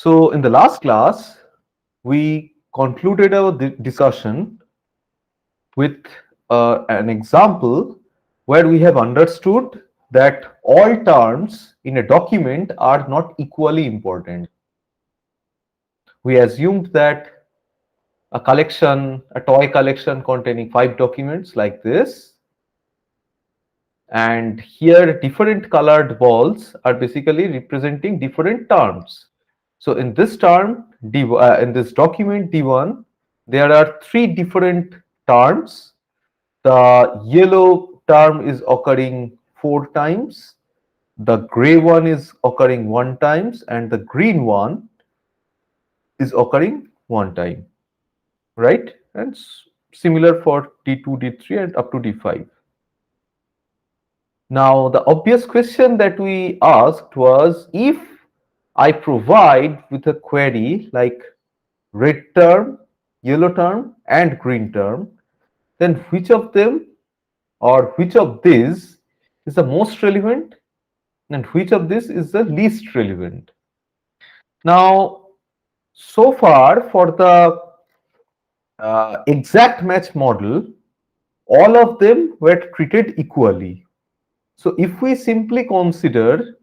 So in the last class, we concluded our discussion with an example where we have understood that all terms in a document are not equally important. We assumed that a toy collection containing 5 documents like this, and here different colored balls are basically representing different terms. So in this in this document D1, there are 3 different terms. The yellow term is occurring 4 times, the gray one is occurring 1 times, and the green one is occurring 1 time, right? And similar for D2, D3, and up to D5. Now, the obvious question that we asked was, if I provide with a query like red term, yellow term, and green term, then which of them or which of these is the most relevant and which of this is the least relevant? Now, so far for the exact match model, all of them were treated equally. So if we simply consider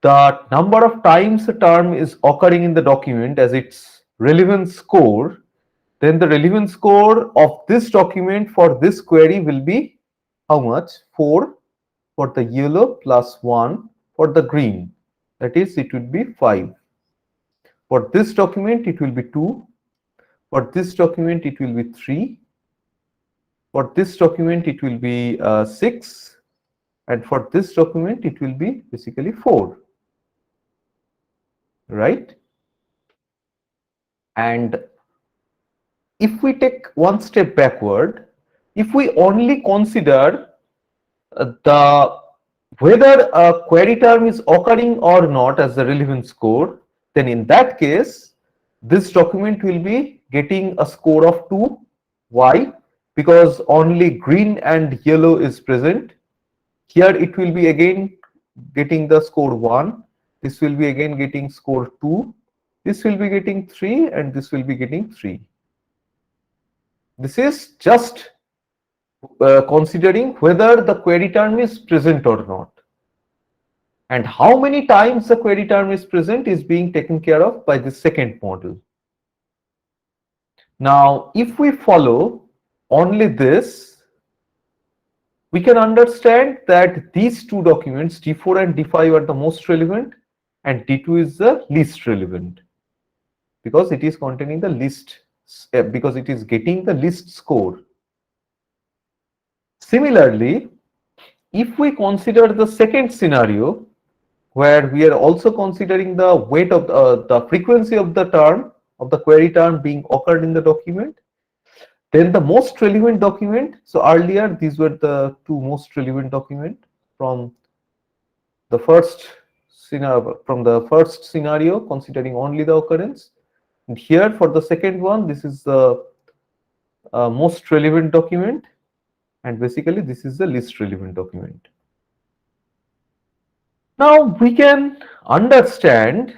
the number of times a term is occurring in the document as its relevance score, then the relevance score of this document for this query will be how much? 4 for the yellow plus 1 for the green. That is, it would be 5. For this document, it will be 2. For this document, it will be 3. For this document, it will be 6. And for this document, it will be basically 4. Right? And if we take one step backward, if we only consider the whether a query term is occurring or not as the relevance score, then in that case, this document will be getting a score of 2. Why? Because only green and yellow is present. Here it will be again getting the score 1. This will be again getting score 2. This will be getting 3, and this will be getting 3. This is just considering whether the query term is present or not. And how many times the query term is present is being taken care of by the second model. Now, if we follow only this, we can understand that these 2 documents, D4 and D5, are the most relevant, and D2 is the least relevant because it is containing the least, because it is getting the least score. Similarly, if we consider the second scenario, where we are also considering the weight of the frequency of the term, of the query term being occurred in the document, then the most relevant document, so earlier these were the 2 most relevant document from the first scenario considering only the occurrence, and here for the second one, this is the most relevant document, and basically this is the least relevant document. Now we can understand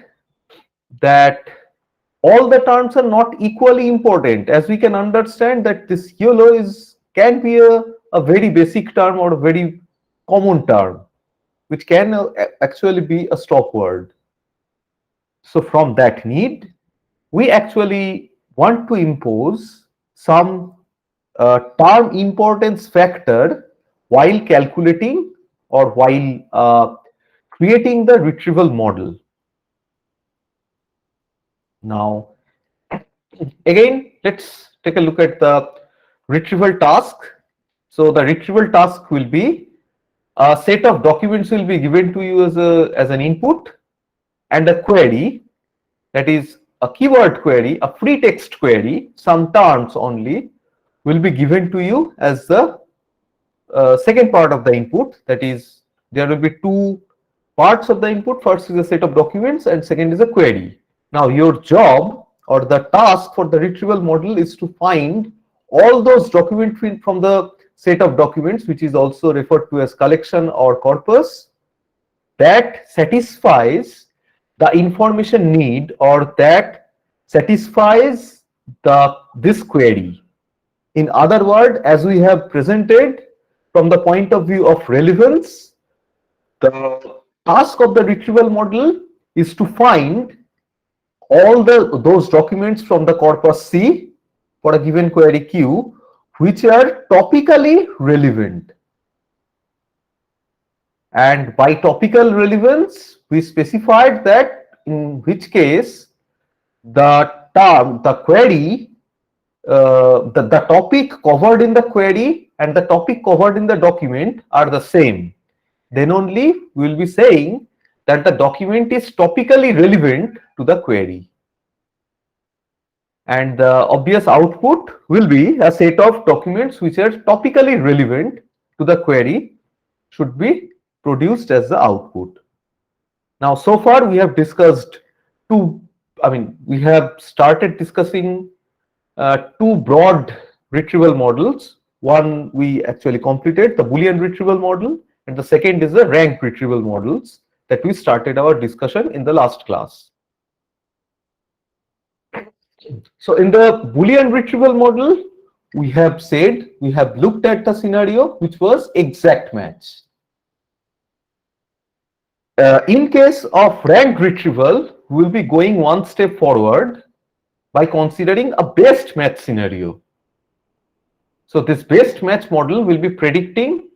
that all the terms are not equally important, as we can understand that this yellow can be a very basic term or a very common term, which can actually be a stop word. So from that need, we actually want to impose some term importance factor while calculating or while creating the retrieval model. Now, again, let's take a look at the retrieval task. So the retrieval task will be a set of documents will be given to you as an input, and a query, that is a keyword query, a free text query, some terms only, will be given to you as the second part of the input. That is, there will be 2 parts of the input. First is a set of documents and second is a query. Now your job or the task for the retrieval model is to find all those documents from the set of documents, which is also referred to as collection or corpus, that satisfies the information need or that satisfies this query. In other words, as we have presented from the point of view of relevance, the task of the retrieval model is to find all those documents from the corpus C for a given query Q which are topically relevant. And by topical relevance, we specified that in which case the query, the topic covered in the query and the topic covered in the document are the same. Then only we will be saying that the document is topically relevant to the query. And the obvious output will be a set of documents which are topically relevant to the query should be produced as the output. Now, so far we have discussed we have started discussing two broad retrieval models. One we actually completed, the Boolean retrieval model, and the second is the rank retrieval models that we started our discussion in the last class. So in the Boolean retrieval model, we have looked at the scenario which was exact match. In case of rank retrieval, we will be going one step forward by considering a best match scenario. So this best match model will be predicting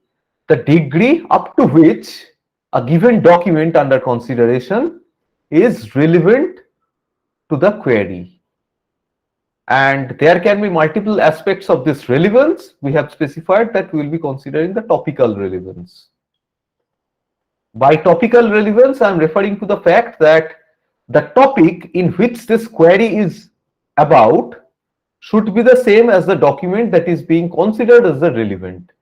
the degree up to which a given document under consideration is relevant to the query. And there can be multiple aspects of this relevance. We have specified that we will be considering the topical relevance. By topical relevance, I am referring to the fact that the topic in which this query is about should be the same as the document that is being considered as the relevant.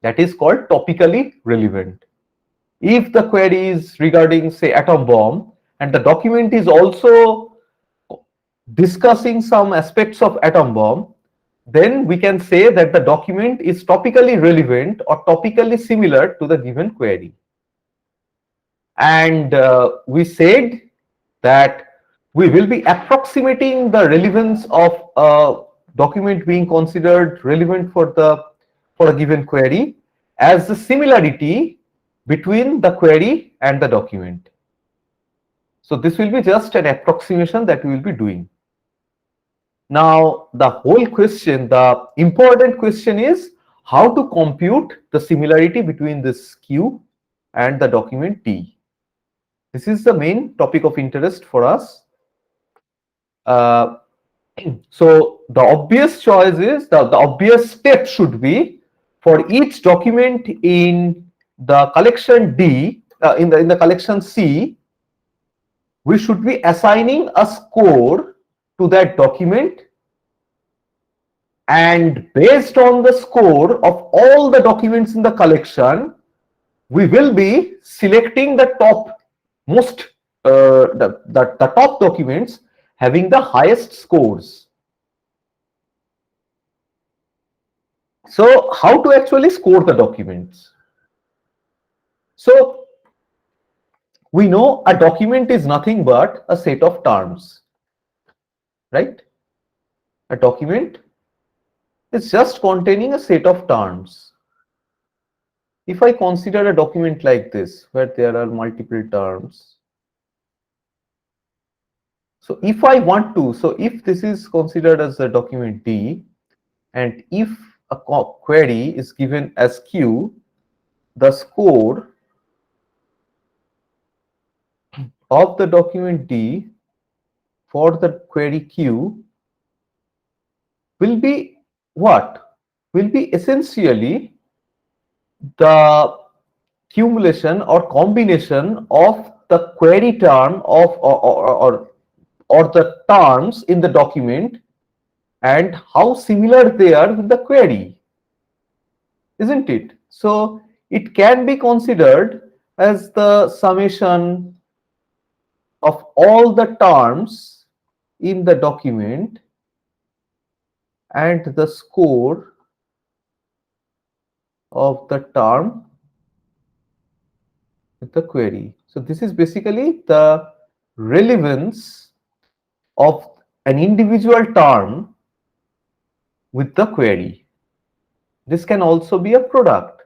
That is called topically relevant. If the query is regarding, say, atom bomb, and the document is also discussing some aspects of atom bomb, then we can say that the document is topically relevant or topically similar to the given query. And we said that we will be approximating the relevance of a document being considered relevant for a given query as the similarity between the query and the document. So this will be just an approximation that we will be doing. Now the whole question, the important question is how to compute the similarity between this Q and the document T. This is the main topic of interest for us. So the obvious choice is the obvious step should be for each document in the collection D, in the collection C, we should be assigning a score to that document, and based on the score of all the documents in the collection, we will be selecting the top most the top documents having the highest scores. So how to actually score the documents? So we know a document is nothing but a set of terms, right? A document is just containing a set of terms. If I consider a document like this where there are multiple terms, so if I want to, so if this is considered as a document D, and if a query is given as Q, the score of the document D for the query Q will be what? Will be essentially the cumulation or combination of the query term of or the terms in the document and how similar they are with the query, isn't it? So it can be considered as the summation of all the terms in the document and the score of the term with the query. So this is basically the relevance of an individual term with the query. This can also be a product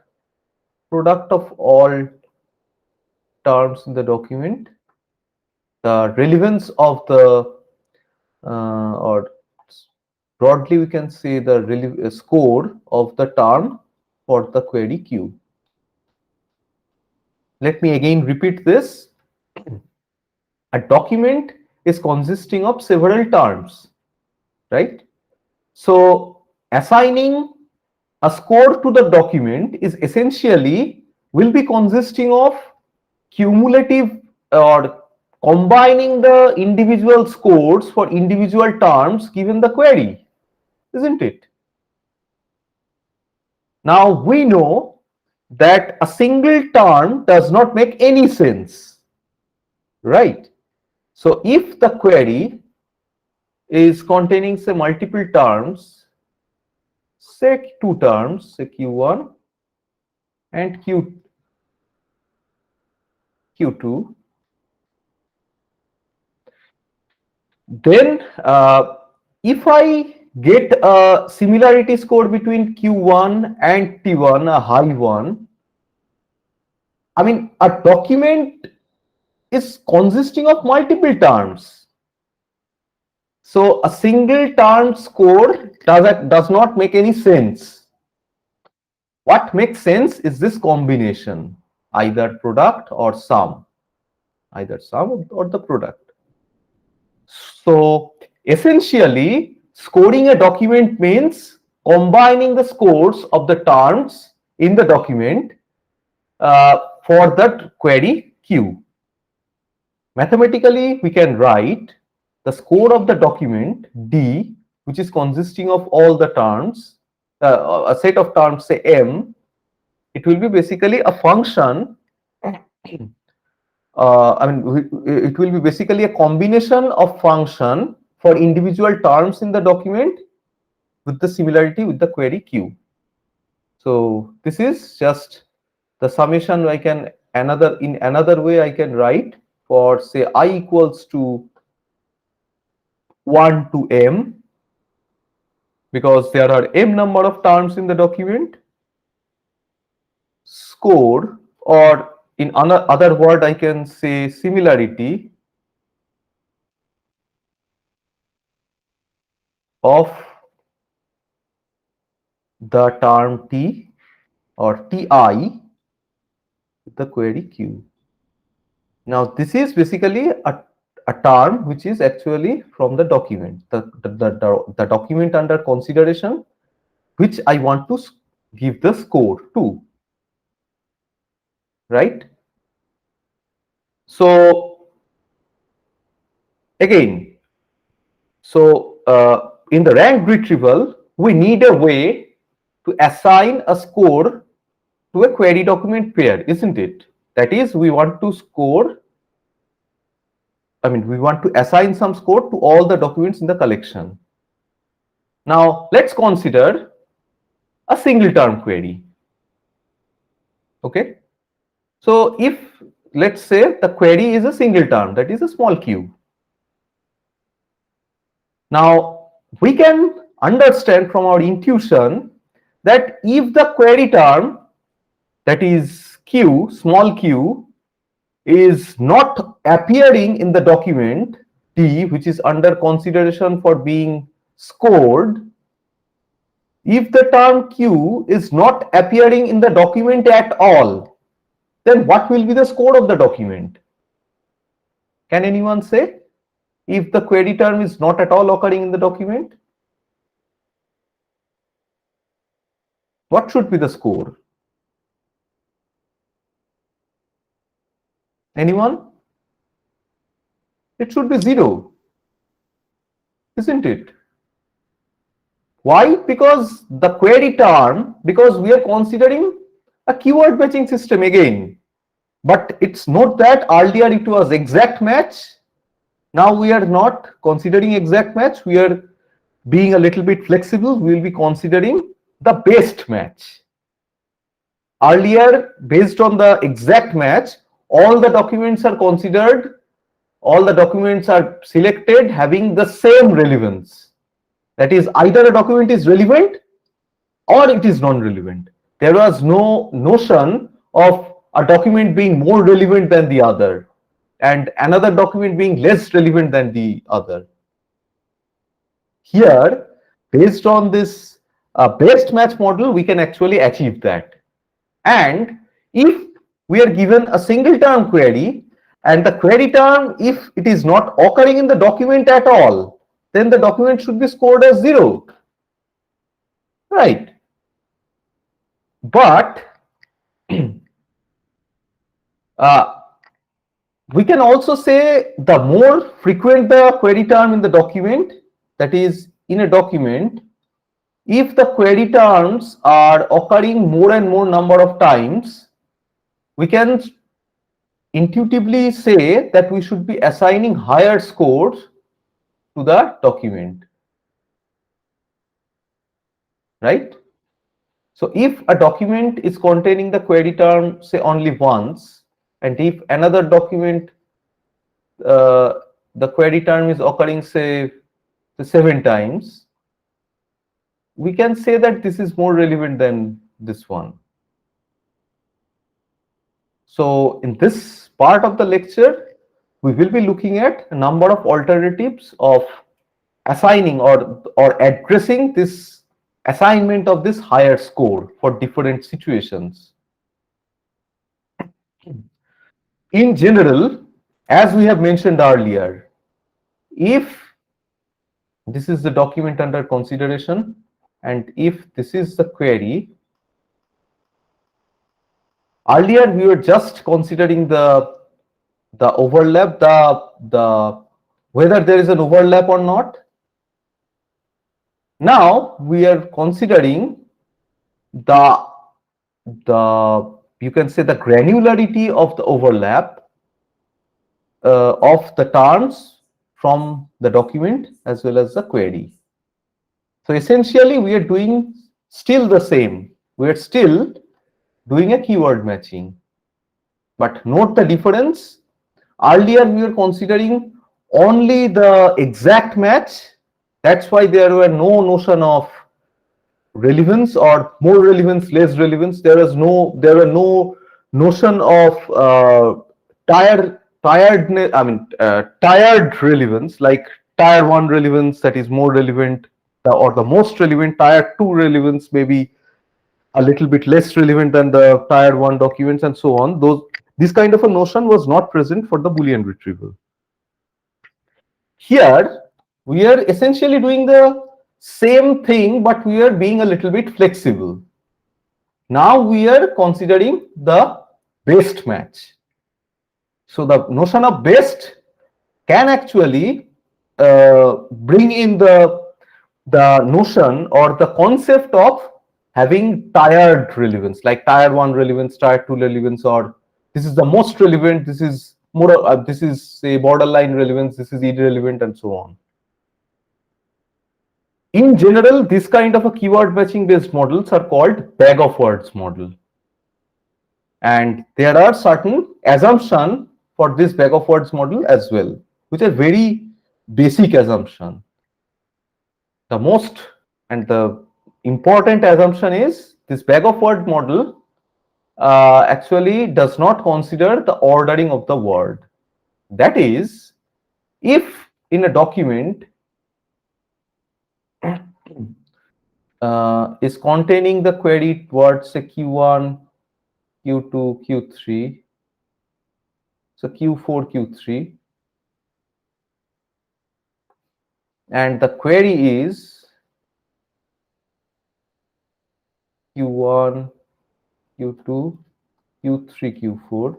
of all terms in the document. The relevance of the or broadly we can say the score of the term for the query Q. Let me again repeat this. A document is consisting of several terms, right? So assigning a score to the document is essentially will be consisting of cumulative or combining the individual scores for individual terms given the query, isn't it? Now we know that a single term does not make any sense, right? So if the query is containing say multiple terms, say two terms, say Q1 and Q2, then if I get a similarity score between Q1 and T1, a high one, I mean a document is consisting of multiple terms. So a single term score does not make any sense. What makes sense is this combination, either product or sum, either sum or the product. So essentially, scoring a document means combining the scores of the terms in the document for that query Q. Mathematically, we can write the score of the document D, which is consisting of all the terms, a set of terms, say M. It will be basically a function. It will be basically a combination of function for individual terms in the document with the similarity with the query Q. So this is just the summation. I can in another way I can write for say I equals to 1 to M, because there are M number of terms in the document, score, or in other word I can say similarity of the term T or Ti with the query Q. Now this is basically a term which is actually from the document, the document under consideration, which I want to give the score to, right? So again, so in the rank retrieval, we need a way to assign a score to a query document pair, isn't it? That is, we want to score, we want to assign some score to all the documents in the collection. Now, let's consider a single term query. Okay. So, if let's say the query is a single term, that is a small q. Now, we can understand from our intuition that if the query term, that is q, small q, is not appearing in the document T, which is under consideration for being scored, if the term Q is not appearing in the document at all, then what will be the score of the document? Can anyone say? If the query term is not at all occurring in the document, what should be the score? Anyone? It should be 0, isn't it? Why? Because the query term, because we are considering a keyword matching system again. But it's not that earlier it was exact match. Now we are not considering exact match. We are being a little bit flexible. We will be considering the best match. Earlier, based on the exact match, all the documents are considered, all the documents are selected having the same relevance. That is, either a document is relevant or it is non-relevant. There was no notion of a document being more relevant than the other and another document being less relevant than the other. Here, based on this best match model, we can actually achieve that. And if we are given a single term query, and the query term, if it is not occurring in the document at all, then the document should be scored as 0. Right. But we can also say the more frequent the query term in the document, that is, in a document, if the query terms are occurring more and more number of times, we can intuitively say that we should be assigning higher scores to the document, right? So if a document is containing the query term, say, only once, and if another document, the query term is occurring, say 7 times, we can say that this is more relevant than this one. So in this part of the lecture, we will be looking at a number of alternatives of assigning or addressing this assignment of this higher score for different situations. In general, as we have mentioned earlier, if this is the document under consideration and if this is the query, earlier we were just considering the overlap, the whether there is an overlap or not. Now we are considering the you can say the granularity of the overlap of the terms from the document as well as the query. So essentially we are doing still the same. We are still doing a keyword matching. But note the difference. Earlier we were considering only the exact match. That's why there were no notion of relevance or more relevance, less relevance. There were no notion of tired relevance, like tier 1 relevance that is more relevant, or the most relevant. Tier 2 relevance maybe a little bit less relevant than the tier 1 documents, and so on. This kind of a notion was not present for the Boolean retrieval. Here we are essentially doing the same thing, but we are being a little bit flexible. Now we are considering the best match. So the notion of best can actually bring in the notion or the concept of having tiered relevance, like tier 1 relevance, tier 2 relevance, or this is the most relevant, this is more, this is say borderline relevance, this is irrelevant, and so on. In general, this kind of a keyword matching based models are called bag of words model. And there are certain assumptions for this bag of words model as well, which are very basic assumption. The most and the important assumption is this bag of word model actually does not consider the ordering of the word. That is, if in a document is containing the queried words, say Q1, Q2, Q3, so Q4, Q3, and the query is Q1, Q2, Q3, Q4,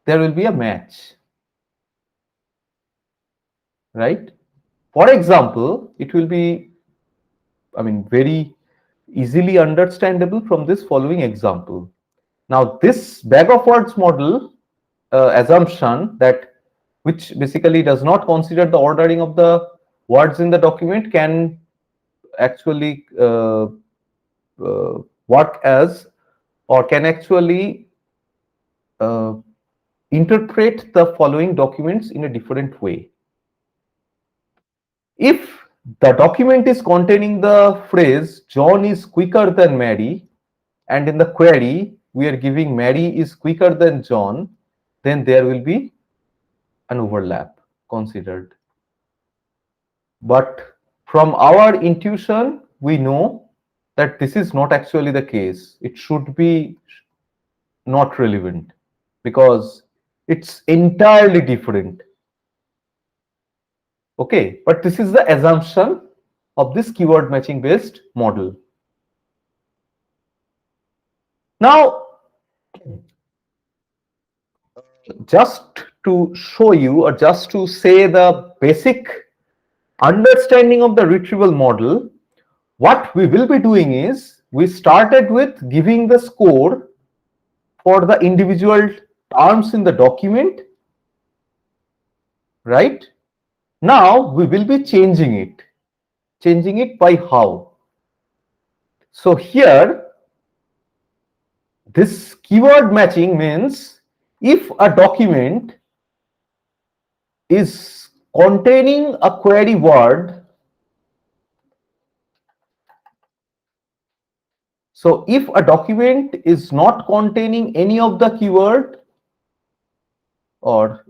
there will be a match, right? For example, it will be, very easily understandable from this following example. Now, this bag of words model assumption, that which basically does not consider the ordering of the words in the document, can actually work as or can actually uh, interpret the following documents in a different way. If the document is containing the phrase John is quicker than Mary, and in the query we are giving Mary is quicker than John, then there will be an overlap considered. But from our intuition, we know that this is not actually the case. It should be not relevant because it's entirely different. Okay, but this is the assumption of this keyword matching based model. Now, just to show you or just to say the basic understanding of the retrieval model, what we will be doing is we started with giving the score for the individual terms in the document, right? Now we will be changing it. Changing it by how? So here, this keyword matching means if a document is containing a query word, so if a document is not containing any of the keyword, or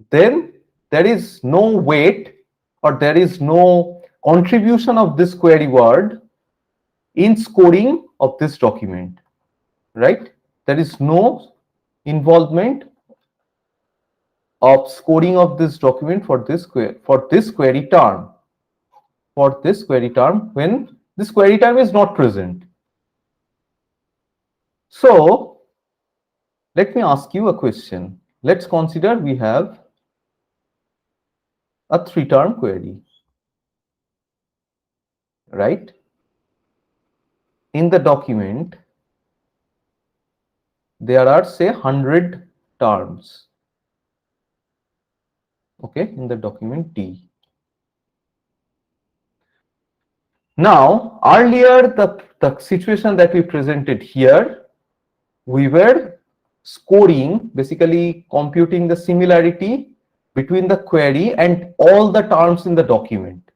then there is no weight or there is no contribution of this query word in scoring of this document, right? There is no involvement of scoring of this document for this query term, when this query term is not present. So let me ask you a question. Let's consider we have a 3-term query, right? In the document there are say 100 terms, okay, in the document D. Now earlier the situation that we presented here, we were scoring, basically computing the similarity between the query and all the terms in the document.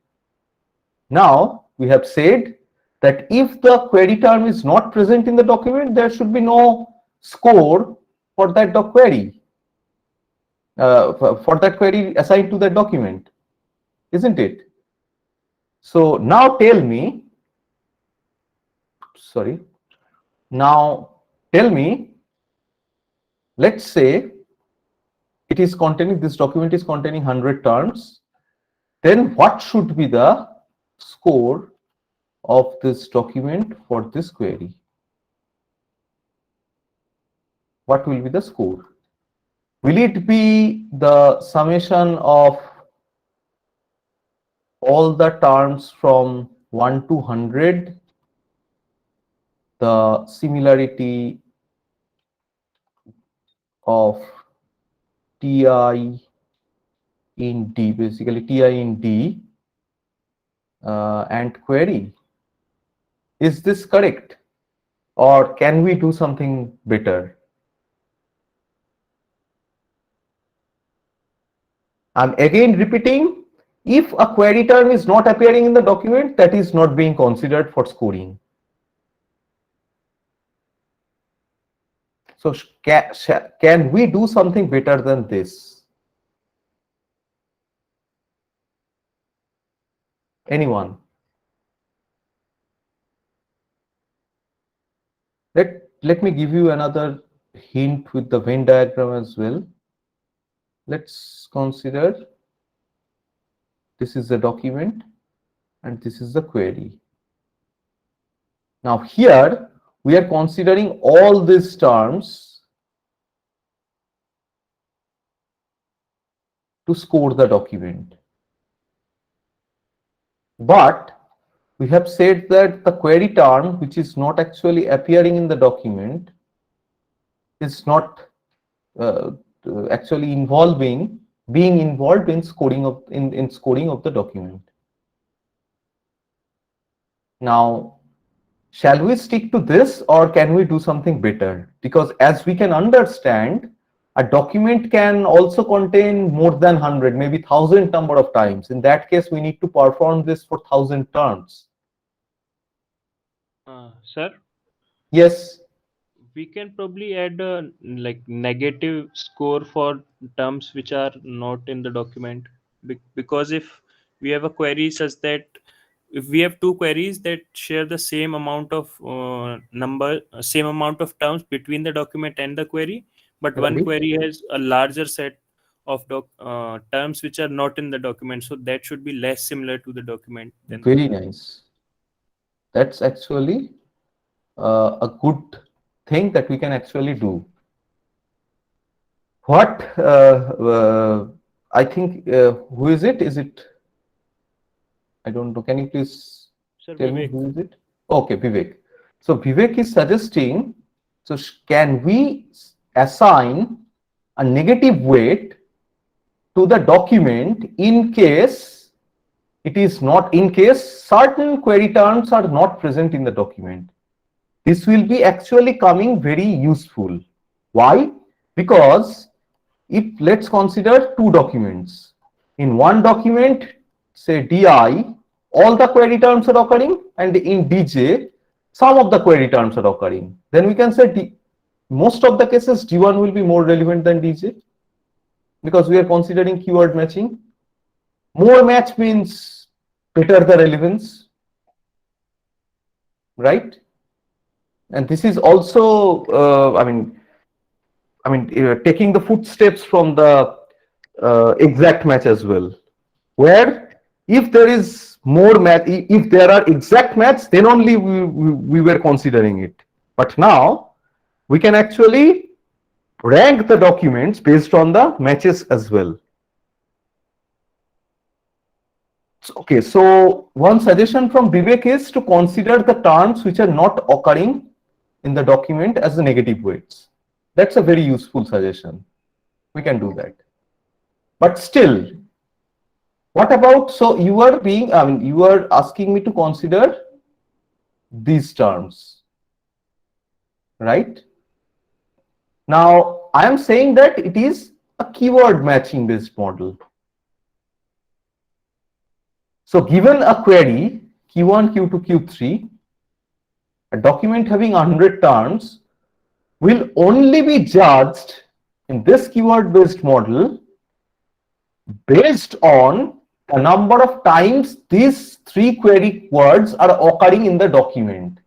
Now we have said that if the query term is not present in the document, there should be no score for that query, for that query assigned to that document, isn't it? So now tell me, sorry, now tell me, let's say it is containing, this document is containing 100 terms, then what should be the score of this document for this query? What will be the score? Will it be the summation of all the terms from 1 to 100, the similarity of TI in D, basically TI in D, and query? Is this correct? Or can we do something better? I'm again repeating, if a query term is not appearing in the document, that is not being considered for scoring. So can we do something better than this? Anyone? Let me give you another hint with the Venn diagram as well. Let's consider this is the document and this is the query. Now here we are considering all these terms to score the document. But we have said that the query term, which is not actually appearing in the document, is not actually being involved in scoring of the document. Now, shall we stick to this or can we do something better? Because as we can understand, a document can also contain more than 100, maybe 1000 number of times. In that case, we need to perform this for 1000 terms. Sir, Yes, we can probably add a like negative score for terms which are not in the document. Because if we have a query such that if we have two queries that share the same amount of same amount of terms between the document and the query, but one right. query has a larger set of terms which are not in the document, so that should be less similar to the document than the Very other. nice. That's actually a good thing that we can actually do. What I think, who is it? Is it? I don't know. Can you please Sir tell me Vivek, who is it? Okay, Vivek. So Vivek is suggesting. So can we assign a negative weight to the document in case it is not, in case certain query terms are not present in the document? This will be actually coming very useful. Why? Because if let's consider two documents. In one document, say DI, all the query terms are occurring, and in DJ, some of the query terms are occurring. Then we can say most of the cases D1 will be more relevant than DJ because we are considering keyword matching. More match means better the relevance, right? And this is also, taking the footsteps from the exact match as well, where if there is more match, if there are exact match, then only we were considering it. But now we can actually rank the documents based on the matches as well. Okay, so one suggestion from Vivek is to consider the terms which are not occurring in the document as the negative weights. That's a very useful suggestion. We can do that. But still, what about, so you are being, you are asking me to consider these terms, right? Now, I am saying that it is a keyword matching based model. So given a query Q1, Q2, Q3, a document having 100 terms will only be judged in this keyword based model based on the number of times these three query words are occurring in the document.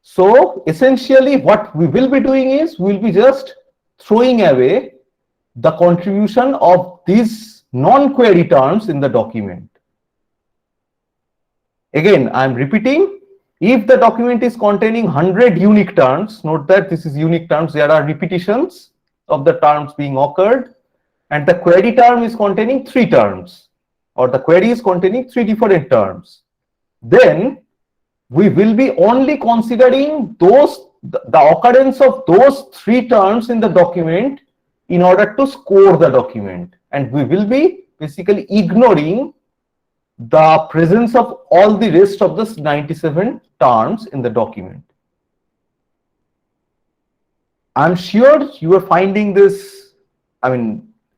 So essentially what we will be doing is we will be just throwing away the contribution of these non-query terms in the document. Again, I am repeating, if the document is containing 100 unique terms, note that this is unique terms, there are repetitions of the terms being occurred, and the query term is containing 3 terms, or the query is containing 3 different terms, then we will be only considering the occurrence of those 3 terms in the document in order to score the document, and we will be basically ignoring the presence of all the rest of the 97 terms in the document. I'm sure you are finding this, a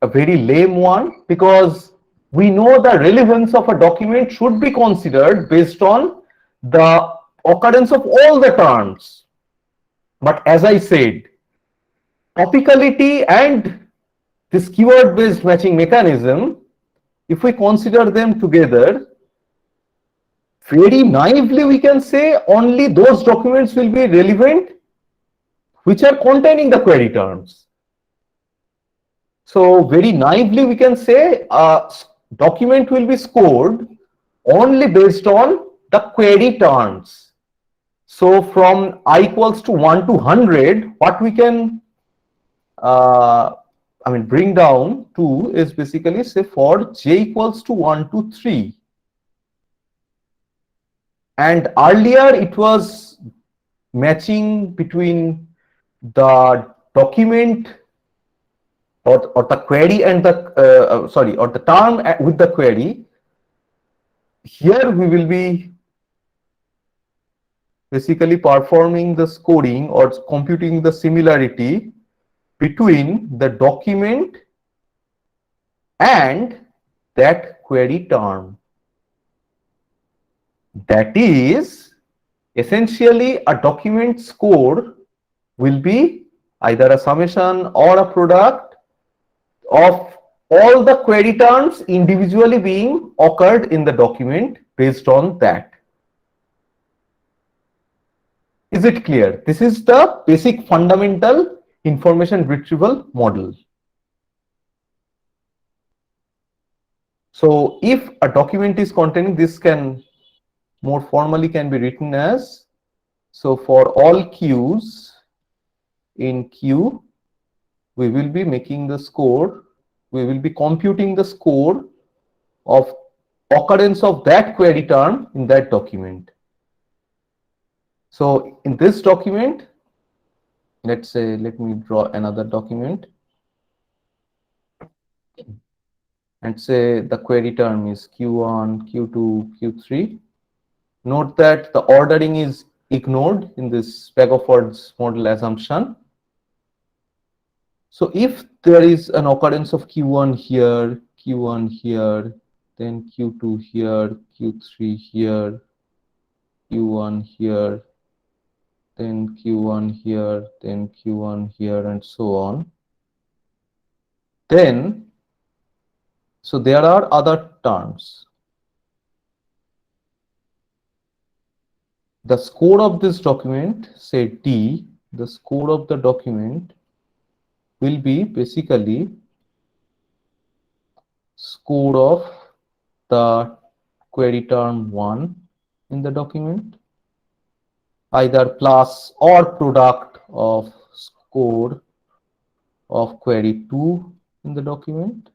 very lame one, because we know the relevance of a document should be considered based on the occurrence of all the terms. But as I said, topicality and this keyword based matching mechanism, if we consider them together, very naively we can say only those documents will be relevant which are containing the query terms. So very naively we can say a document will be scored only based on the query terms. So from I equals to 1 to 100, what we can bring down to is basically say for j equals to 1 to 3. And earlier it was matching between the document or the query and the or the term with the query. Here we will be basically performing the scoring or computing the similarity between the document and that query term. That is, essentially a document score will be either a summation or a product of all the query terms individually being occurred in the document based on that. Is it clear? This is the basic fundamental information retrieval model. So if a document is containing, this can more formally can be written as, so for all queues in queue, we will be making the score, we will be computing the score of occurrence of that query term in that document. So in this document, let's say, let me draw another document and say the query term is Q1, Q2, Q3. Note that the ordering is ignored in this bag of words model assumption. So if there is an occurrence of Q1 here, Q1 here, then Q2 here, Q3 here, Q1 here, then Q1 here, then Q1 here, and so on. Then, so there are other terms. The score of this document, say D, the score of the document will be basically score of the query term 1 in the document, either plus or product of score of query 2 in the document,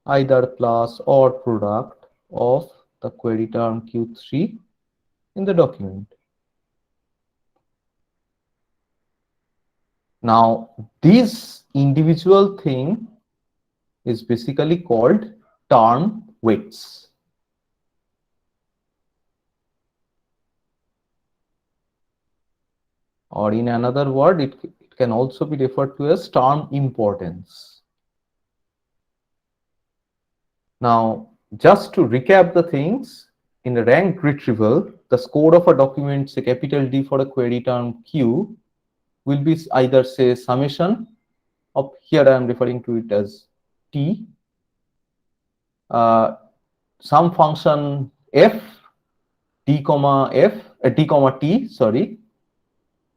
either plus or product of the query term Q3 in the document. Now, this individual thing is basically called term weights. Or in another word, it can also be referred to as term importance. Now, just to recap the things, in a ranked retrieval, the score of a document, say capital D for a query term Q, will be either say summation of, here I am referring to it as T, some function f, d comma f, d comma t, sorry.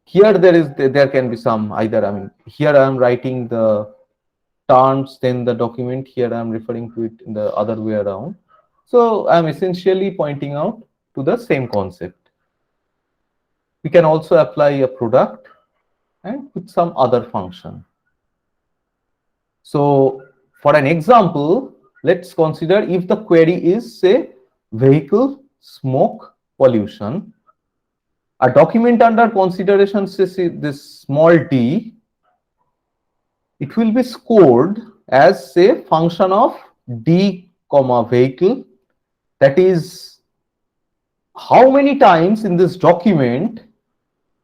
Here there can be some either, I mean, here I am writing the terms, then the document, here I am referring to it in the other way around. So I am essentially pointing out to the same concept. We can also apply a product and with some other function. So for an example, let's consider if the query is, say, vehicle smoke pollution. A document under consideration, say this small d, it will be scored as, say, function of d comma vehicle, that is how many times in this document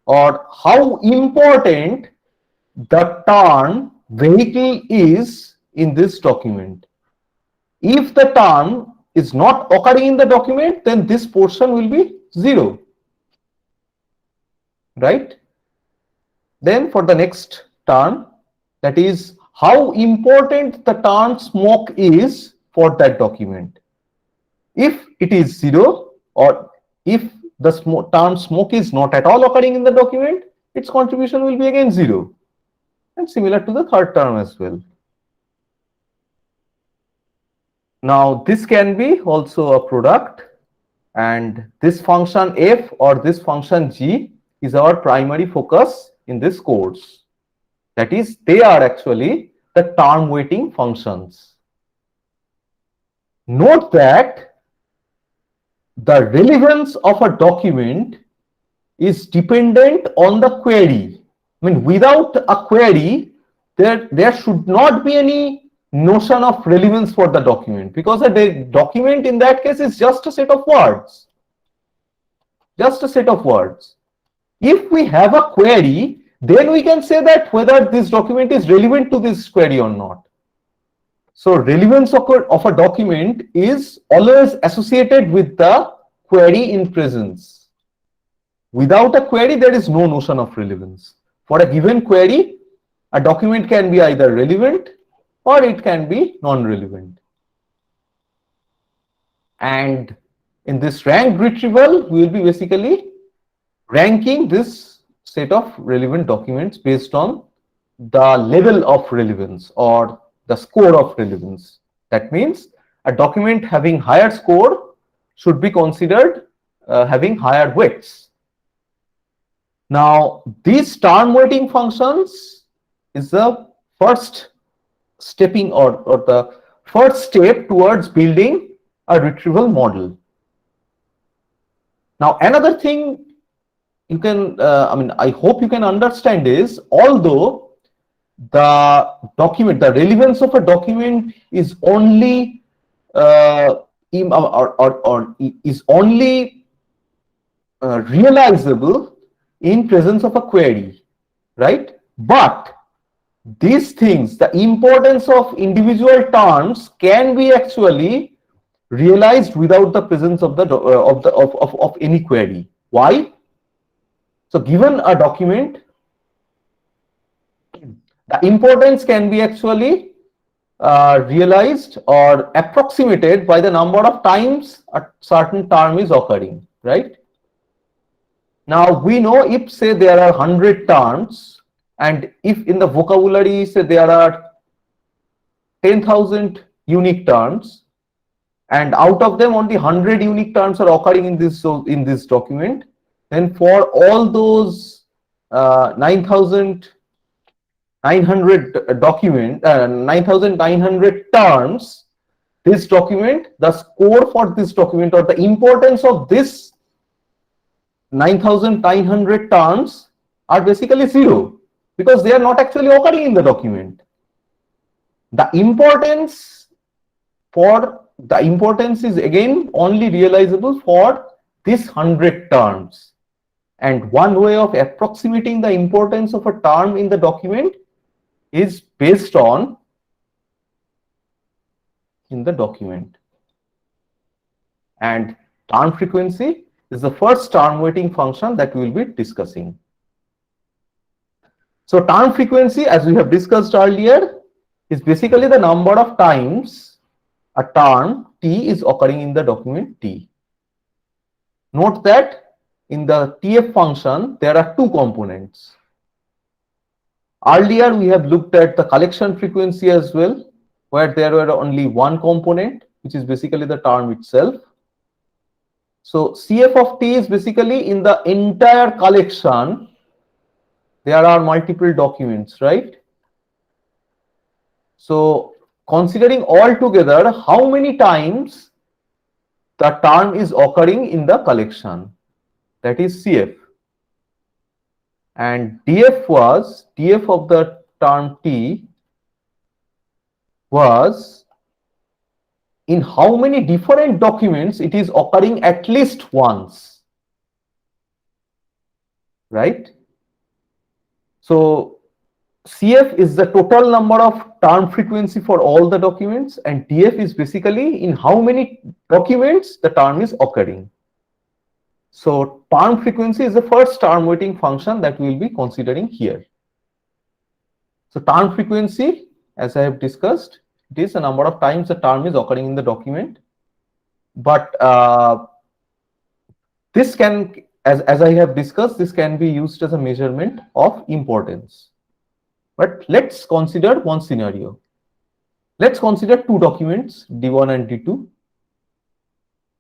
or how important the term vehicle is in this document. If the term is not occurring in the document, then this portion will be 0, right? Then for the next term, that is how important the term smoke is for that document. If it is 0, or if the term smoke is not at all occurring in the document, its contribution will be again 0. And similar to the third term as well. Now this can be also a product, and this function f or this function g is our primary focus in this course. That is, they are actually the term weighting functions. Note that the relevance of a document is dependent on the query. I mean, without a query, there should not be any notion of relevance for the document, because the document in that case is just a set of words. Just a set of words. If we have a query, then we can say that whether this document is relevant to this query or not. So relevance of a document is always associated with the query in presence. Without a query, there is no notion of relevance. For a given query, a document can be either relevant or it can be non-relevant. And in this ranked retrieval, we will be basically ranking this set of relevant documents based on the level of relevance or the score of relevance. That means a document having higher score should be considered having higher weights. Now, these term weighting functions is the first or the first step towards building a retrieval model. Now, another thing you can, I hope you can understand is, although the relevance of a document is only is only realizable in presence of a query, right? But these things, the importance of individual terms can be actually realized without the presence of the of any query. Why? So given a document, the importance can be actually realized or approximated by the number of times a certain term is occurring, right? Now we know if say there are 100 terms, and if in the vocabulary say there are 10,000 unique terms, and out of them only 100 unique terms are occurring in this document, then for all those 9,900 terms, this document, the score for this document or the importance of this 9,900 terms are basically zero, because they are not actually occurring in the document. The importance is again only realizable for this 100 terms. And one way of approximating the importance of a term in the document is based on in the document. And term frequency is the first term weighting function that we will be discussing. So term frequency, as we have discussed earlier, is basically the number of times a term T is occurring in the document T. Note that in the TF function, there are two components. Earlier, we have looked at the collection frequency as well, where there were only one component, which is basically the term itself. So CF of T is basically in the entire collection, there are multiple documents, right? So considering all together, how many times the term is occurring in the collection, that is CF. And DF of the term T was in how many different documents it is occurring at least once, right? So CF is the total number of term frequency for all the documents, and DF is basically in how many documents the term is occurring. So term frequency is the first term weighting function that we will be considering here. So term frequency, as I have discussed, it is the number of times the term is occurring in the document. But this can, as I have discussed, this can be used as a measurement of importance. But let's consider one scenario. Let's consider two documents, D1 and D2.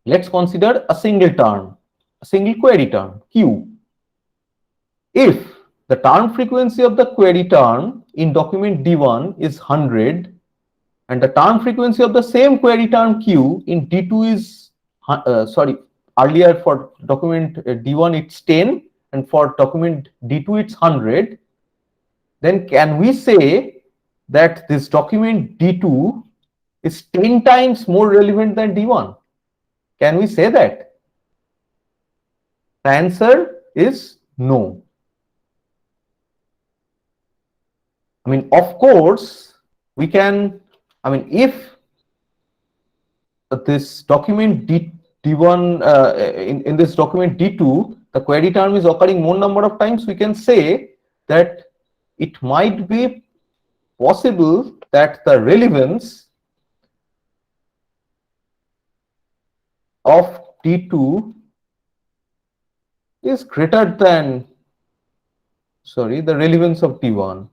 Let's consider a single term, a single query term, Q. If the term frequency of the query term in document D1 is 100, and the term frequency of the same query term Q in D2 is, earlier for document D1 it's 10, and for document D2 it's 100, then can we say that this document D2 is 10 times more relevant than D1? Can we say that? The answer is No. I mean, of course, we can, I mean, if this document D1, in this document D2, the query term is occurring more number of times, we can say that it might be possible that the relevance of D2 is greater than, sorry, the relevance of D1.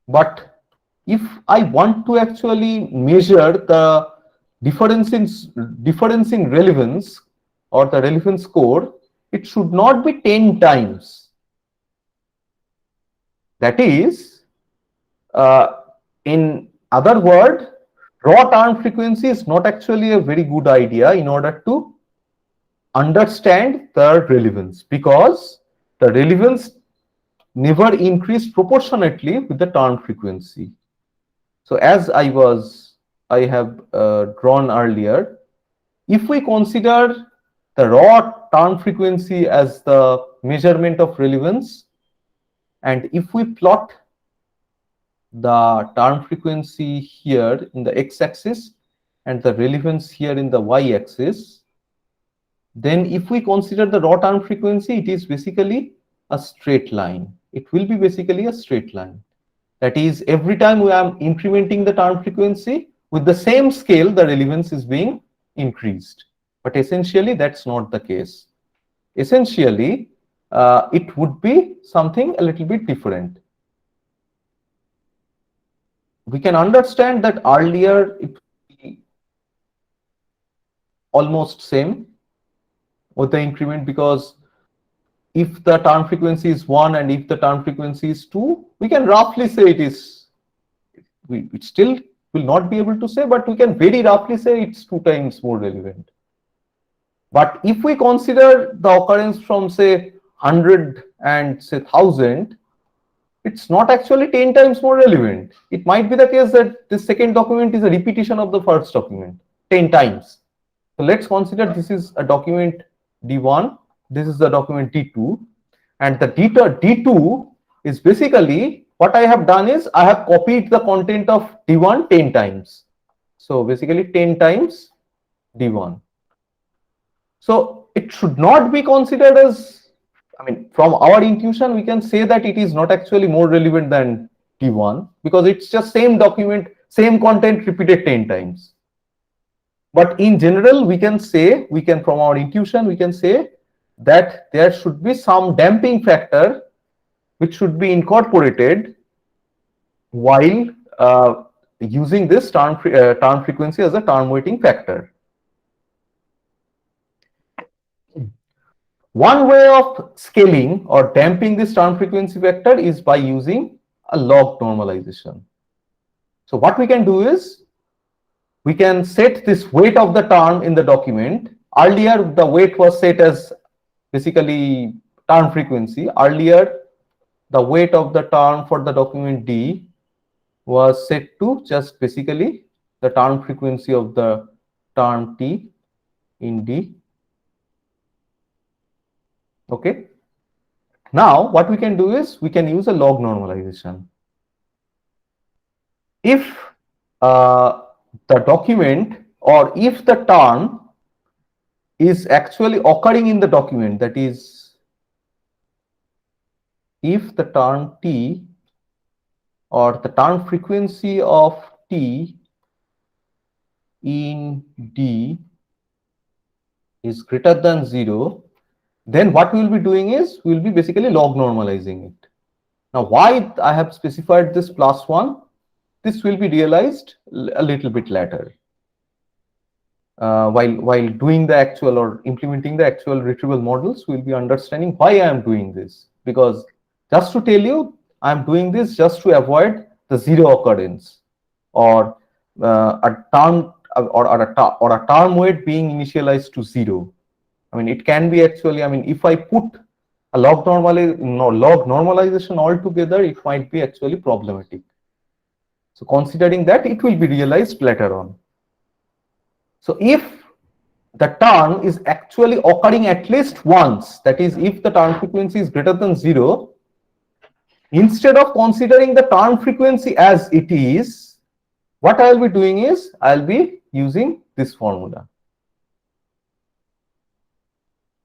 But if I want to actually measure the difference in relevance or the relevance score, it should not be 10 times. That is, in other word, raw term frequency is not actually a very good idea in order to understand the relevance, because the relevance never increase proportionately with the turn frequency. So as I have drawn earlier, if we consider the raw turn frequency as the measurement of relevance, and if we plot the turn frequency here in the x-axis and the relevance here in the y-axis, then if we consider the raw turn frequency, it is basically a straight line. It will be basically a straight line. That is, every time we are incrementing the turn frequency, with the same scale, the relevance is being increased. But essentially, that's not the case. Essentially, it would be something a little bit different. We can understand that earlier it would be almost same with the increment, because if the turn frequency is 1 and if the turn frequency is 2, we can roughly say it is, we still will not be able to say, but we can very roughly say it's 2 times more relevant. But if we consider the occurrence from say 100 and say 1000, it's not actually 10 times more relevant. It might be the case that the second document is a repetition of the first document 10 times. So let's consider this is a document D1, this is the document D2, and the D2 is basically, what I have done is I have copied the content of D1 10 times. So basically 10 times D1. So it should not be considered as, I mean, from our intuition, we can say that it is not actually more relevant than D1 because it's just same document, same content repeated 10 times. But in general, we can say, from our intuition, we can say that there should be some damping factor which should be incorporated while using this turn frequency as a turn weighting factor. One way of scaling or damping this turn frequency factor is by using a log normalization. So what we can do is, we can set this weight of the term in the document. Earlier, the weight was set as basically turn frequency. Earlier, the weight of the term for the document D was set to just basically the turn frequency of the term T in D. Okay. Now, what we can do is we can use a log normalization. If the document or if the term is actually occurring in the document, that is, if the term T or the turn frequency of T in D is greater than 0, then what we will be doing is we will be basically log normalizing it. Now, why I have specified this +1, this will be realized a little bit later. While doing the actual or implementing the actual retrieval models, we'll be understanding why I am doing this. Because just to tell you, I'm doing this just to avoid the 0 occurrence or a term or a term weight being initialized to 0. I mean, it can be actually, I mean, if I put a log normalization altogether, it might be actually problematic. So considering that, it will be realized later on. So if the term is actually occurring at least once, that is, if the term frequency is greater than 0, instead of considering the term frequency as it is, what I will be doing is I will be using this formula.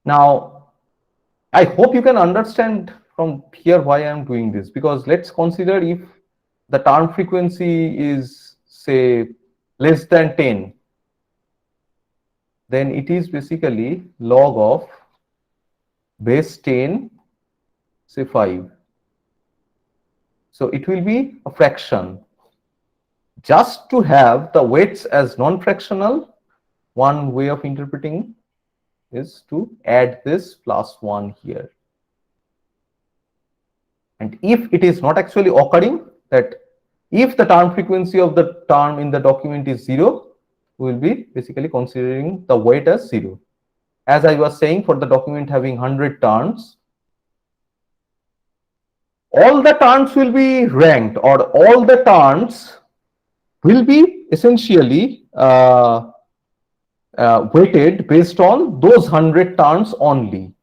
Now, I hope you can understand from here why I am doing this, because let's consider if the term frequency is, say, less than 10, then it is basically log of base 10, say 5. So it will be a fraction. Just to have the weights as non-fractional, one way of interpreting is to add this plus 1 here. And if it is not actually occurring, that if the term frequency of the term in the document is 0, we will be basically considering the weight as 0. As I was saying, for the document having 100 terms, all the terms will be ranked, or all the terms will be essentially weighted based on those 100 terms only.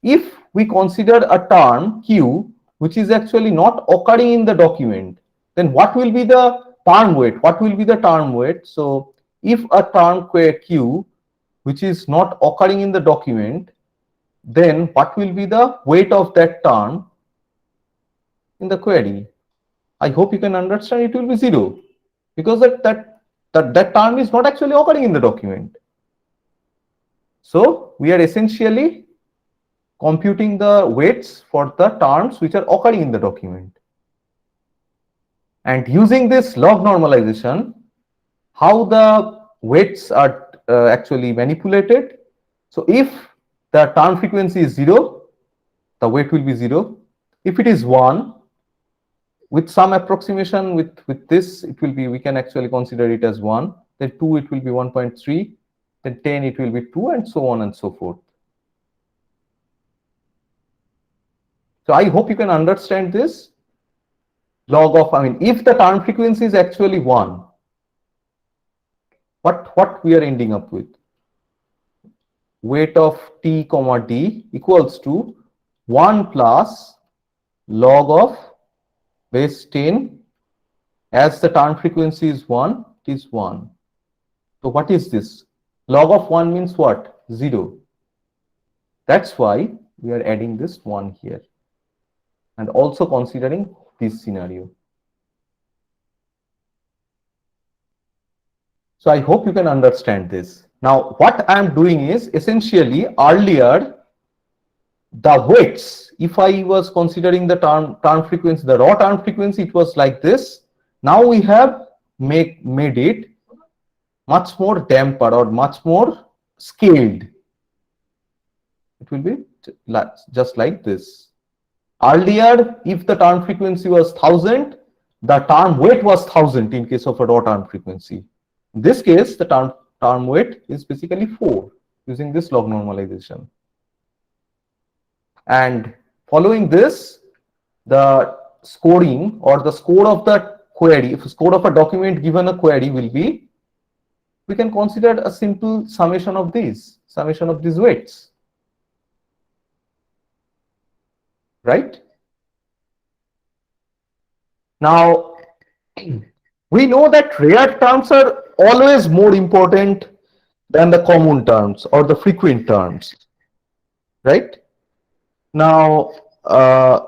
If we consider a term Q which is actually not occurring in the document, then what will be the term weight? What will be the term weight? So if a term Q which is not occurring in the document, then what will be the weight of that term in the query? I hope you can understand it will be 0, because that term is not actually occurring in the document. So we are essentially computing the weights for the terms which are occurring in the document. And using this log normalization, how the weights are actually manipulated. So if the term frequency is 0, the weight will be 0. If it is 1, with some approximation with this, it will be, we can actually consider it as 1. Then 2, it will be 1.3. Then 10, it will be 2, and so on and so forth. So I hope you can understand this. Log of, if the term frequency is actually 1, what we are ending up with? Weight of t comma d equals to 1 plus log of base 10. As the term frequency is 1, it is 1. So what is this? Log of 1 means what? 0. That's why we are adding this 1 here, and also considering this scenario. So I hope you can understand this. Now, what I am doing is, essentially, earlier, the weights, if I was considering the term frequency, the raw term frequency, it was like this. Now we have made it much more damper, or much more scaled. It will be just like this. Earlier, if the term frequency was 1000, the term weight was 1000 in case of a raw term frequency. In this case, the term weight is basically 4, using this log normalization. And following this, the scoring, or the score of the query, if score of a document given a query will be, we can consider a simple summation of these weights, right? Now, we know that rare terms are always more important than the common terms or the frequent terms, right? Now,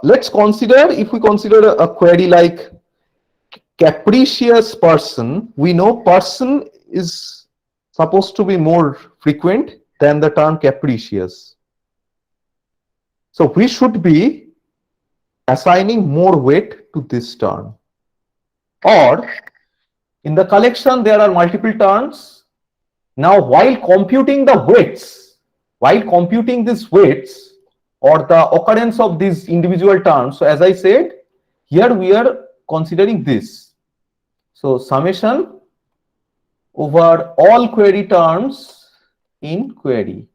let's consider, if we consider a query like capricious person, we know person is supposed to be more frequent than the term capricious. So we should be assigning more weight to this term. Or in the collection, there are multiple terms. Now, while computing the weights, while computing these weights, or the occurrence of these individual terms, so as I said, here we are considering this. So summation over all query terms in query.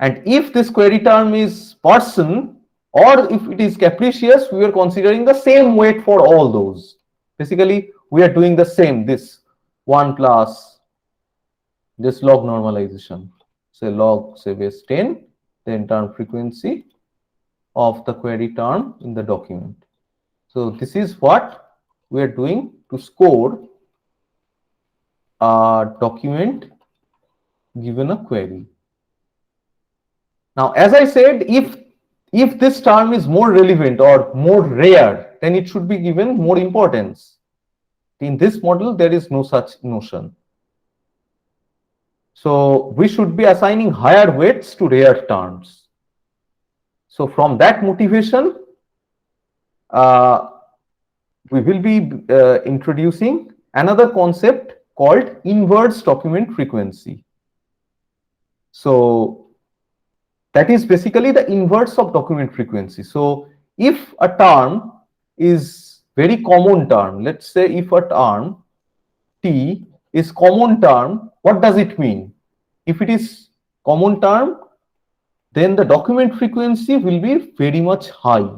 And if this query term is person, or if it is capricious, we are considering the same weight for all those. Basically, we are doing the same, this 1 plus Just log normalization. Say log, say base 10, then term frequency of the query term in the document. So this is what we are doing to score a document given a query. Now, as I said, if this term is more relevant or more rare, then it should be given more importance. In this model, there is no such notion. So we should be assigning higher weights to rare terms. So from that motivation, uh, we will be introducing another concept called inverse document frequency. So that is basically the inverse of document frequency. So if a term is very common term, let's say if a term T is common term, what does it mean? If it is common term, then the document frequency will be very much high.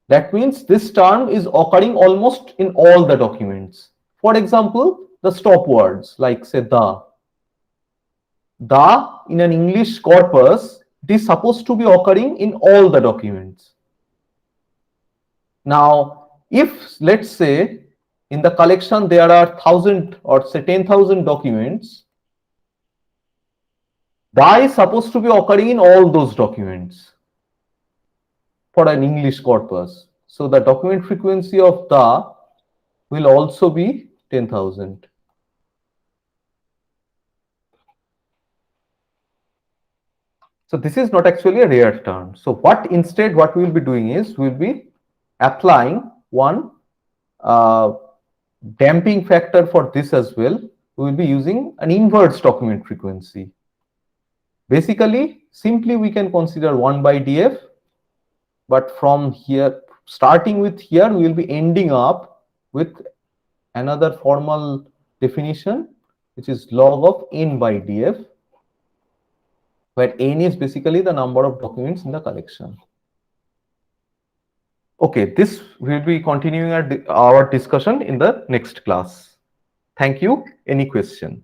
That means this term is occurring almost in all the documents. For example, the stop words like say the. The in an English corpus, it is supposed to be occurring in all the documents. Now, if let's say in the collection there are 1,000 or say 10,000 documents, the is supposed to be occurring in all those documents for an English corpus. So the document frequency of the will also be 10,000. So this is not actually a rare term. So what we will be doing is we will be applying one uh, damping factor for this as well. We will be using an inverse document frequency. Basically, simply we can consider 1 by df, but from here, starting with here, we will be ending up with another formal definition, which is log of n by df, where n is basically the number of documents in the collection. Okay, this will be continuing our discussion in the next class. Thank you. Any question?